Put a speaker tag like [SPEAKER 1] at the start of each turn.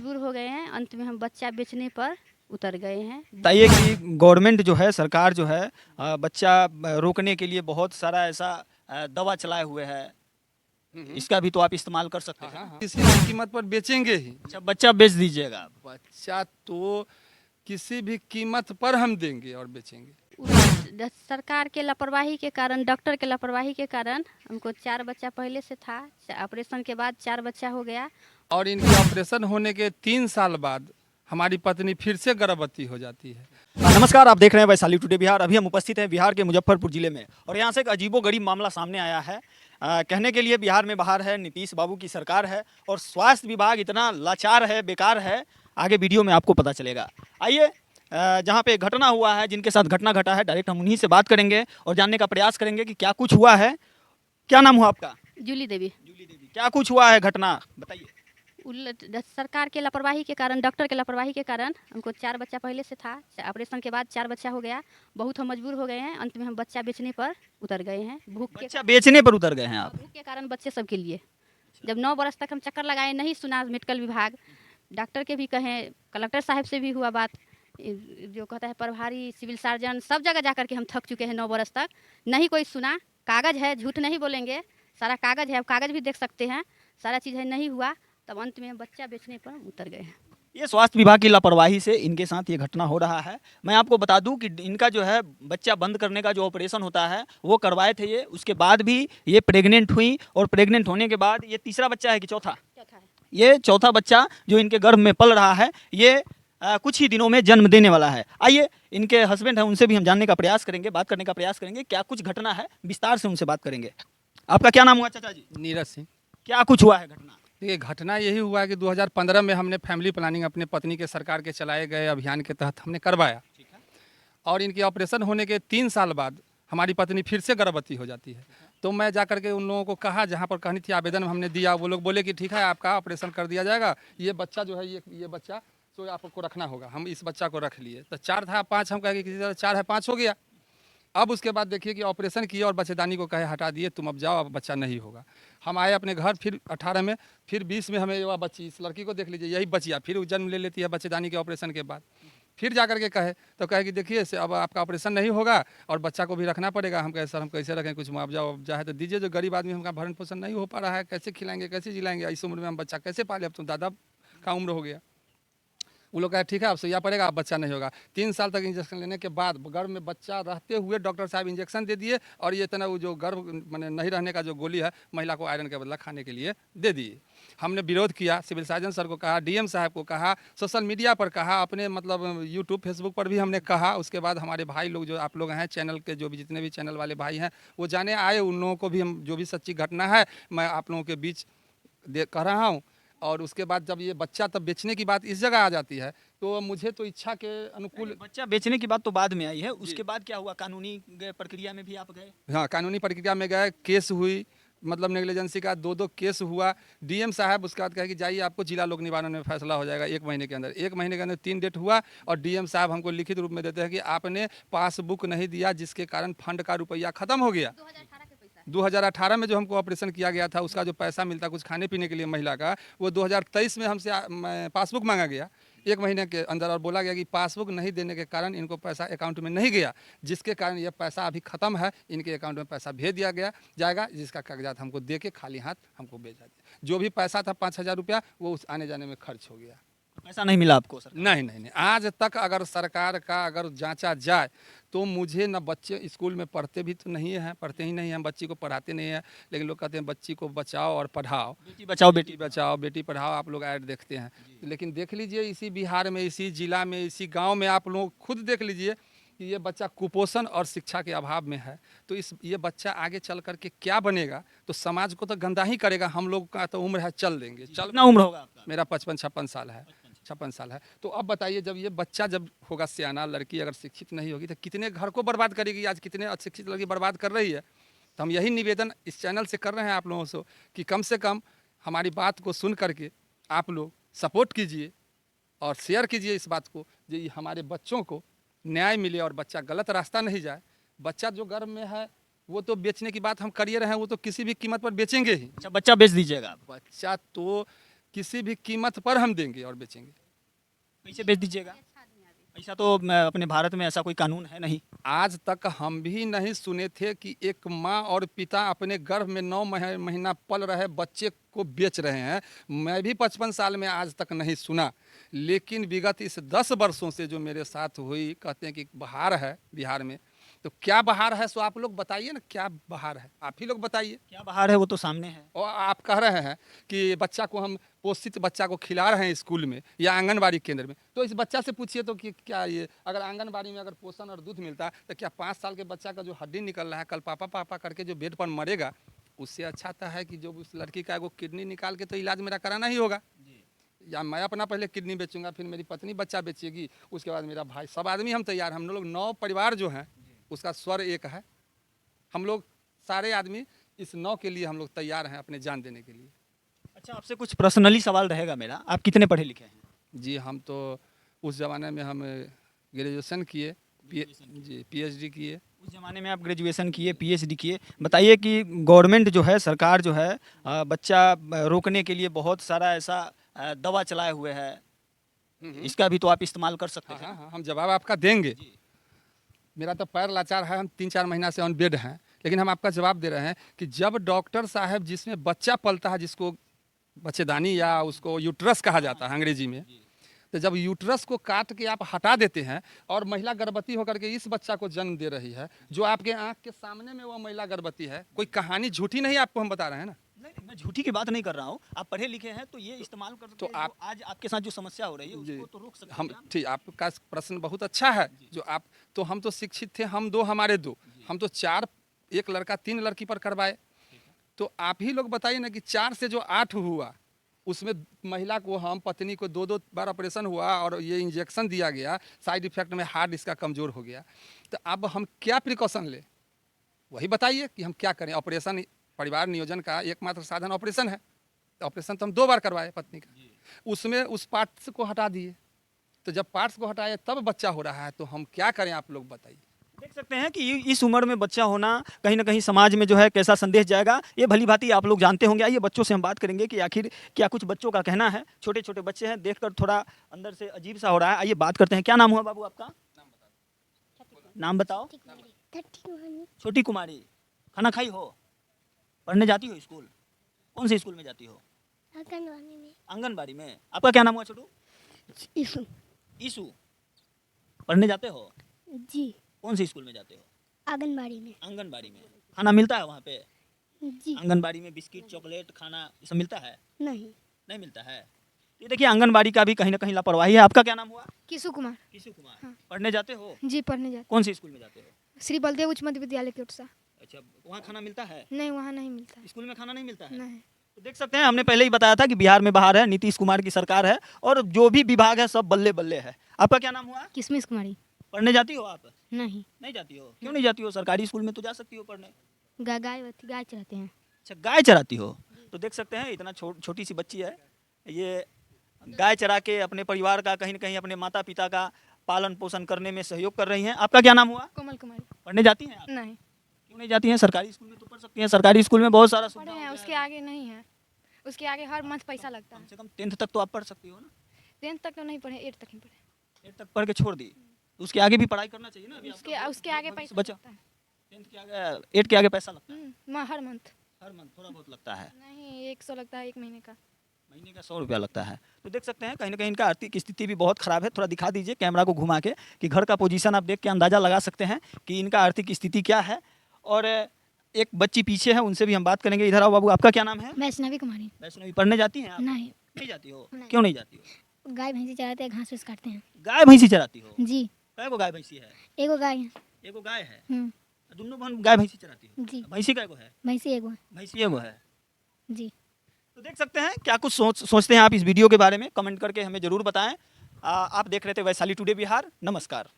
[SPEAKER 1] मजबूर हो गए हैं, अंत में हम बच्चा बेचने पर उतर गए हैं।
[SPEAKER 2] बताइए कि गवर्नमेंट जो है, सरकार जो है, बच्चा रोकने के लिए बहुत सारा ऐसा दवा चलाए हुए है। इसका भी तो आप इस्तेमाल कर सकते
[SPEAKER 3] हाँ
[SPEAKER 2] हैं।
[SPEAKER 3] हाँ हाँ। किसी भी कीमत पर बेचेंगे ही।
[SPEAKER 2] अच्छा, बच्चा बेच दीजिएगा आप।
[SPEAKER 3] बच्चा तो किसी भी कीमत पर हम देंगे और बेचेंगे।
[SPEAKER 1] सरकार के लापरवाही के कारण, डॉक्टर के लापरवाही के कारण हमको 4 बच्चा पहले से था, ऑपरेशन के बाद 4 बच्चा हो गया।
[SPEAKER 3] और इनके ऑपरेशन होने के 3 साल बाद हमारी पत्नी फिर से गर्भवती हो जाती है।
[SPEAKER 2] नमस्कार, आप देख रहे हैं वैशाली टुडे बिहार। अभी हम उपस्थित हैं बिहार के मुजफ्फरपुर जिले में और यहाँ से एक अजीबोगरीब मामला सामने आया है। कहने के लिए बिहार में बाहर है, नीतीश बाबू की सरकार है और स्वास्थ्य विभाग इतना लाचार है, बेकार है। आगे वीडियो में आपको पता चलेगा। आइए, जहाँ पे घटना हुआ है, जिनके साथ घटना घटा है, डायरेक्ट हम उन्हीं से बात करेंगे और जानने का प्रयास करेंगे कि क्या कुछ हुआ है। क्या नाम हुआ आपका?
[SPEAKER 1] जूली देवी।
[SPEAKER 2] जूली देवी। क्या कुछ हुआ है, घटना बताइए।
[SPEAKER 1] सरकार के लापरवाही के कारण, डॉक्टर के लापरवाही के कारण हमको 4 बच्चा पहले से था, ऑपरेशन के बाद 4 बच्चा हो गया। बहुत हम मजबूर हो गए हैं, अंत में हम बच्चा बेचने पर उतर गए हैं।
[SPEAKER 2] बच्चा बेचने पर उतर गए हैं आप?
[SPEAKER 1] भूख के कारण बच्चे सबके लिए। जब 9 बरस तक हम चक्कर लगाए, नहीं सुना मेडिकल विभाग, डॉक्टर के भी कहें, कलेक्टर साहब से भी हुआ बात, जो कहता है प्रभारी, सिविल सर्जन, सब जगह जा कर के हम थक चुके हैं। 9 बरस तक नहीं कोई सुना। कागज़ है, झूठ नहीं बोलेंगे, सारा कागज़ है, आप कागज़ भी देख सकते हैं, सारा चीज़ है, नहीं हुआ। तब अंत में बच्चा बेचने पर उतर गए हैं।
[SPEAKER 2] ये स्वास्थ्य विभाग की लापरवाही से इनके साथ ये घटना हो रहा है। मैं आपको बता दूं कि इनका जो है बच्चा बंद करने का जो ऑपरेशन होता है वो करवाए थे ये। उसके बाद भी ये प्रेग्नेंट हुई और प्रेग्नेंट होने के बाद ये तीसरा बच्चा है कि चौथा?
[SPEAKER 1] चौथा है।
[SPEAKER 2] ये चौथा बच्चा जो इनके गर्भ में पल रहा है, ये कुछ ही दिनों में जन्म देने वाला है। आइए, इनके हस्बैंड हैं, उनसे भी हम जानने का प्रयास करेंगे, बात करने का प्रयास करेंगे, क्या कुछ घटना है, विस्तार से उनसे बात करेंगे। आपका क्या नाम हुआ चाचा जी?
[SPEAKER 3] नीरज सिंह।
[SPEAKER 2] क्या कुछ हुआ है घटना?
[SPEAKER 3] देखिए, घटना यही हुआ है कि 2015 में हमने फैमिली प्लानिंग अपने पत्नी के सरकार के चलाए गए अभियान के तहत हमने करवाया। और इनके ऑपरेशन होने के 3 साल बाद हमारी पत्नी फिर से गर्भवती हो जाती है। तो मैं जा करके उन लोगों को कहा, जहाँ पर कहनी थी आवेदन हमने दिया, वो लोग बोले कि ठीक है, आपका ऑपरेशन कर दिया जाएगा। ये बच्चा जो है, ये बच्चा तो आपको रखना होगा। हम इस बच्चा को रख लिए। तो 4 था 5, हम कहे किसी तरह 4 है 5 हो गया। अब उसके बाद देखिए कि ऑपरेशन किए और बच्चेदानी को कहे हटा दिए, तुम अब जाओ, अब बच्चा नहीं होगा। हम आए अपने घर, फिर 18 में, फिर 20 में हमें युवा बच्ची, इस लड़की को देख लीजिए, यही बचिया फिर जन्म ले लेती है बच्चेदानी के ऑपरेशन के बाद। फिर जा करके कहे तो कहे कि देखिए अब आपका ऑपरेशन नहीं होगा और बच्चा को भी रखना पड़ेगा। हम कहे सर, हम कैसे रखें, कुछ मुआवजा है तो दीजिए। जो गरीब आदमी, हमका भरण पोषण नहीं हो पा रहा है, कैसे खिलाएंगे, कैसे जिलाएंगे, इस उम्र में हम बच्चा कैसे पाले, अब तो दादा का उम्र हो गया। वो लोग कहे ठीक है, अब सुइया पड़ेगा, अब बच्चा नहीं होगा। 3 साल तक इंजेक्शन लेने के बाद गर्भ में बच्चा रहते हुए डॉक्टर साहब इंजेक्शन दे दिए और ये इतना वो जो गर्भ मैंने नहीं रहने का जो गोली है, महिला को आयरन के बदला खाने के लिए दे दिए। हमने विरोध किया, सिविल सर्जन सर को कहा, डीएम साहब को कहा, सोशल मीडिया पर कहा, अपने मतलब यूट्यूब फेसबुक पर भी हमने कहा। उसके बाद हमारे भाई लोग, जो आप लोग हैं चैनल के, जो भी जितने भी चैनल वाले भाई हैं, वो जाने आए। उन लोगों को भी हम जो भी सच्ची घटना है मैं आप लोगों के बीच कह रहा हूँ। और उसके बाद जब ये बच्चा तब बेचने की बात इस जगह आ जाती है, तो मुझे तो इच्छा के अनुकूल।
[SPEAKER 2] बच्चा बेचने की बात तो बाद में आई है, उसके बाद क्या हुआ? कानूनी प्रक्रिया में भी आप गए?
[SPEAKER 3] हाँ, कानूनी प्रक्रिया में गए, केस हुई, मतलब नेग्लिजेंसी का 2 केस हुआ। डीएम साहब उसके बाद कहे कि जाइए, आपको जिला लोक निवारण में फैसला हो जाएगा 1 महीने के अंदर। 1 महीने के अंदर 3 डेट हुआ और डीएम साहब हमको लिखित रूप में देते हैं कि आपने पासबुक नहीं दिया, जिसके कारण फंड का रुपया खत्म हो गया। 2018 में जो हमको ऑपरेशन किया गया था, उसका जो पैसा मिलता कुछ खाने पीने के लिए महिला का, वो 2023 में हमसे पासबुक मांगा गया 1 महीने के अंदर और बोला गया कि पासबुक नहीं देने के कारण इनको पैसा अकाउंट में नहीं गया, जिसके कारण ये पैसा अभी ख़त्म है, इनके अकाउंट में पैसा भेज दिया जाएगा, जिसका कागजात हमको दे के खाली हाथ हमको भेजा दिया। जो भी पैसा था 5,000 रुपया, वो उस आने जाने में खर्च हो गया।
[SPEAKER 2] पैसा नहीं मिला आपको सर?
[SPEAKER 3] नहीं, आज तक अगर सरकार का अगर जांचा जाए तो मुझे न, बच्चे स्कूल में पढ़ते भी तो नहीं हैं, पढ़ते ही नहीं हैं, बच्ची को पढ़ाते नहीं हैं, लेकिन लोग कहते हैं बच्ची को बचाओ और पढ़ाओ,
[SPEAKER 2] बेटी बचाओ बेटी
[SPEAKER 3] बचाओ बेटी पढ़ाओ, आप लोग ऐड देखते हैं। लेकिन देख लीजिए, इसी बिहार में, इसी जिला में, इसी गाँव में आप लोग खुद देख लीजिए कि ये बच्चा कुपोषण और शिक्षा के अभाव में है। तो ये बच्चा आगे चल करके क्या बनेगा? तो समाज को तो गंदा ही करेगा। हम लोग का तो उम्र है, चल देंगे।
[SPEAKER 2] कितना उम्र होगा आपका?
[SPEAKER 3] मेरा 55-56 साल है। 56 साल है। तो अब बताइए, जब ये बच्चा जब होगा सियाना, लड़की अगर शिक्षित नहीं होगी तो कितने घर को बर्बाद करेगी। आज कितने अशिक्षित लड़की बर्बाद कर रही है। तो हम यही निवेदन इस चैनल से कर रहे हैं आप लोगों से कि कम से कम हमारी बात को सुन करके आप लोग सपोर्ट कीजिए और शेयर कीजिए इस बात को, जो हमारे बच्चों को न्याय मिले और बच्चा गलत रास्ता नहीं जाए। बच्चा जो गर्भ में है, वो तो बेचने की बात हम करिए रहे हैं, वो तो किसी भी कीमत पर बेचेंगे ही।
[SPEAKER 2] अच्छा, बच्चा बेच दीजिएगा आप?
[SPEAKER 3] बच्चा तो किसी भी कीमत पर हम देंगे और बेचेंगे।
[SPEAKER 2] कैसे बेच दीजिएगा? ऐसा तो अपने भारत में ऐसा कोई कानून है नहीं।
[SPEAKER 3] आज तक हम भी नहीं सुने थे कि एक माँ और पिता अपने गर्भ में 9 महीना पल रहे बच्चे को बेच रहे हैं। मैं भी 55 साल में आज तक नहीं सुना, लेकिन विगत इस 10 वर्षों से जो मेरे साथ हुई, कहते हैं कि बहार है बिहार में। तो क्या बहार है, सो आप लोग बताइए ना, क्या बहार है, आप ही लोग बताइए।
[SPEAKER 2] क्या बाहर है वो तो सामने है।
[SPEAKER 3] और आप कह रहे हैं कि बच्चा को हम पोषित बच्चा को खिला रहे हैं स्कूल में या आंगनबाड़ी केंद्र में, तो इस बच्चा से पूछिए तो कि क्या ये अगर आंगनबाड़ी में अगर पोषण और दूध मिलता तो क्या 5 साल के बच्चा का जो हड्डी निकल रहा है, कल पापा पापा करके जो बेड पर मरेगा, उससे अच्छा था है कि जो उस लड़की का एगो किडनी निकाल के तो इलाज मेरा कराना ही होगा। या मैं अपना पहले किडनी बेचूंगा, फिर मेरी पत्नी बच्चा बेचेगी, उसके बाद मेरा भाई, सब आदमी हम तैयार। हम लोग 9 परिवार जो हैं उसका स्वर एक है। हम लोग सारे आदमी इस 9 के लिए हम लोग तैयार हैं अपने जान देने के लिए।
[SPEAKER 2] अच्छा, आपसे कुछ पर्सनली सवाल रहेगा मेरा। आप कितने पढ़े लिखे हैं?
[SPEAKER 3] जी, हम तो उस ज़माने में हम ग्रेजुएशन किए, जी पीएचडी किए।
[SPEAKER 2] उस ज़माने में आप ग्रेजुएशन किए, पीएचडी किए। बताइए कि गवर्नमेंट जो है, सरकार जो है, बच्चा रोकने के लिए बहुत सारा ऐसा दवा चलाए हुए है। इसका भी तो आप इस्तेमाल कर सकते
[SPEAKER 3] हाँ
[SPEAKER 2] हैं।
[SPEAKER 3] हाँ हाँ, हम जवाब आपका देंगे। मेरा तो पैर लाचार है, हम 3-4 महीना से ऑन बेड हैं, लेकिन हम आपका जवाब दे रहे हैं कि जब डॉक्टर साहब जिसमें बच्चा पलता है, जिसको बच्चेदानी या उसको यूट्रस कहा जाता है अंग्रेजी में, तो जब यूट्रस को काट के आप हटा देते हैं और महिला गर्भवती होकर के इस बच्चा को जन्म दे रही है, जो आपके आंख के सामने में वो महिला गर्भवती है, कोई कहानी झूठी नहीं आपको हम बता रहे हैं ना।
[SPEAKER 2] नहीं, मैं झूठी की बात नहीं कर रहा हूँ। आप पढ़े लिखे हैं तो ये इस्तेमाल कर सकते
[SPEAKER 3] तो
[SPEAKER 2] हैं। जो
[SPEAKER 3] आप-
[SPEAKER 2] आज आपके साथ जो समस्या हो रही है
[SPEAKER 3] जी,
[SPEAKER 2] उसको तो रोक सकते
[SPEAKER 3] हम
[SPEAKER 2] हैं आप।
[SPEAKER 3] ठीक, आपका प्रश्न बहुत अच्छा है। जो आप तो हम तो शिक्षित थे, हम 2 हमारे 2, हम तो 4, 1 लड़का 3 लड़की पर करवाए। तो आप ही लोग बताइए ना कि 4 से जो 8 हुआ, उसमें महिला को हम पत्नी को 2-2 बार ऑपरेशन हुआ और ये इंजेक्शन दिया गया, साइड इफेक्ट में हार्ट इसका कमज़ोर हो गया। तो अब हम क्या प्रिकॉशन लें, वही बताइए कि हम क्या करें। ऑपरेशन परिवार नियोजन का एकमात्र साधन ऑपरेशन है। ऑपरेशन तो हम 2 बार करवाए पत्नी का, उसमें उस पार्ट्स को हटा दिए। तो जब पार्ट्स को हटाए तब बच्चा हो रहा है, तो हम क्या करें, आप लोग बताइए।
[SPEAKER 2] देख सकते हैं कि इस उम्र में बच्चा होना कहीं ना कहीं समाज में जो है कैसा संदेश जाएगा, ये भली भांति आप लोग जानते होंगे। आइए बच्चों से हम बात करेंगे कि आखिर क्या कुछ बच्चों का कहना है। छोटे छोटे बच्चे हैं, देखकर थोड़ा अंदर से अजीब सा हो रहा है। आइए बात करते हैं। क्या नाम हुआ बाबू आपका? नाम बताओ। छोटी कुमारी। खाना खाई हो? पढ़ने जाती हो स्कूल? कौन से स्कूल में जाती हो?
[SPEAKER 4] आंगनबाड़ी में।
[SPEAKER 2] आंगनबाड़ी में। आपका क्या नाम हुआ छोटू?
[SPEAKER 4] ईसु।
[SPEAKER 2] ईसु। पढ़ने जाते हो?
[SPEAKER 4] जी।
[SPEAKER 2] कौन से स्कूल में जाते हो?
[SPEAKER 4] आंगनबाड़ी में।
[SPEAKER 2] आंगनबाड़ी में। खाना मिलता है वहाँ पे?
[SPEAKER 4] जी।
[SPEAKER 2] आंगनबाड़ी में बिस्किट, चॉकलेट, खाना ये सब मिलता है?
[SPEAKER 4] नहीं।
[SPEAKER 2] नहीं मिलता है। ये देखिए, आंगनबाड़ी का भी कहीं ना कहीं लापरवाही है। आपका क्या नाम हुआ?
[SPEAKER 5] किशु कुमार।
[SPEAKER 2] किशु कुमार।
[SPEAKER 5] हाँ।
[SPEAKER 2] पढ़ने जाते हो?
[SPEAKER 5] जी पढ़ने जाते।
[SPEAKER 2] कौन से स्कूल में जाते हो?
[SPEAKER 5] श्री बलदेव उच्च मध्य विद्यालय के उत्साह।
[SPEAKER 2] अच्छा, वहाँ खाना मिलता है?
[SPEAKER 5] नहीं, वहाँ नहीं मिलता है।
[SPEAKER 2] स्कूल में खाना नहीं मिलता है?
[SPEAKER 5] नहीं।
[SPEAKER 2] तो देख सकते हैं, हमने पहले ही बताया था कि बिहार में बाहर है, नीतीश कुमार की सरकार है और जो भी विभाग है सब बल्ले बल्ले है। आपका क्या नाम हुआ?
[SPEAKER 5] किशमिश कुमारी।
[SPEAKER 2] पढ़ने जाती हो आप?
[SPEAKER 5] नहीं।
[SPEAKER 2] नहीं जाती हो? क्यों नहीं जाती हो? सरकारी स्कूल में तो जा सकती हो पढ़ने।
[SPEAKER 5] गाय चराते हैं।
[SPEAKER 2] अच्छा, गाय चराती हो? तो देख सकते हैं, इतना छोटी सी बच्ची है, ये गाय चरा के अपने परिवार का, कहीं न कहीं अपने माता पिता का पालन पोषण करने में सहयोग कर रही हैं। आपका क्या नाम हुआ?
[SPEAKER 5] कोमल कुमारी।
[SPEAKER 2] पढ़ने जाती हैं आप?
[SPEAKER 5] नहीं।
[SPEAKER 2] क्यों नहीं जाती हैं? सरकारी स्कूल में तो पढ़ सकती हैं। सरकारी स्कूल में बहुत सारा
[SPEAKER 5] पढ़े
[SPEAKER 2] सुविधा
[SPEAKER 5] हैं,
[SPEAKER 2] हो
[SPEAKER 5] उसके
[SPEAKER 2] गया है।
[SPEAKER 5] आगे नहीं है। उसके आगे हर मंथ पैसा लगता
[SPEAKER 2] कम
[SPEAKER 5] है।
[SPEAKER 2] से कम 10th तक तो आप पढ़ सकती हो ना?
[SPEAKER 5] 10th तक तो नहीं पढ़े, 8 तक ही पढ़े।
[SPEAKER 2] 8th तक पढ़ के छोड़ दी, तो उसके आगे भी पढ़ाई करना चाहिए ना। अभी
[SPEAKER 5] उसके आगे पैसा
[SPEAKER 2] बच्चा
[SPEAKER 5] लगता है।
[SPEAKER 2] 10th के आगे, 8 के आगे पैसा लगता है?
[SPEAKER 5] हर मंथ।
[SPEAKER 2] हर मंथ थोड़ा बहुत लगता है?
[SPEAKER 5] नहीं, 100 लगता है 1 महीने का।
[SPEAKER 2] महीने का 100 रुपया लगता है। तो देख सकते हैं, कहीं ना कहीं इनका आर्थिक स्थिति भी बहुत खराब है। थोड़ा दिखा दीजिए कैमरा को घुमा के कि घर का पोजीशन आप देख के अंदाजा लगा सकते हैं कि इनका आर्थिक स्थिति क्या है। और एक बच्ची पीछे है, उनसे भी हम बात करेंगे। इधर आओ बाबू, आपका क्या नाम है?
[SPEAKER 4] वैष्णवी कुमारी।
[SPEAKER 2] वैष्णवी। पढ़ने जाती हैं आप?
[SPEAKER 4] नहीं।
[SPEAKER 2] नहीं जाती हो?
[SPEAKER 4] नहीं।
[SPEAKER 2] क्यों नहीं जाती हो?
[SPEAKER 4] गाय भैंसी चराते हैं, घास फूस काटते हैं।
[SPEAKER 2] गाय भैंसी चराती हो?
[SPEAKER 4] जी।
[SPEAKER 2] कै गो गाय भैंसी है?
[SPEAKER 4] एगो गाय है।
[SPEAKER 2] एगो गाय है?
[SPEAKER 4] हम्म।
[SPEAKER 2] दोनों बहन गाय भैंसी चराती हो?
[SPEAKER 4] जी।
[SPEAKER 2] भैंसी कै गो है?
[SPEAKER 4] भैंसी एगो है।
[SPEAKER 2] भैंसी एगो है।
[SPEAKER 4] जी।
[SPEAKER 2] तो देख सकते हैं क्या कुछ सोचते हैं आप इस वीडियो के बारे में, कमेंट करके हमें जरूर बताएं। आप देख रहे थे वैशाली टुडे बिहार। नमस्कार।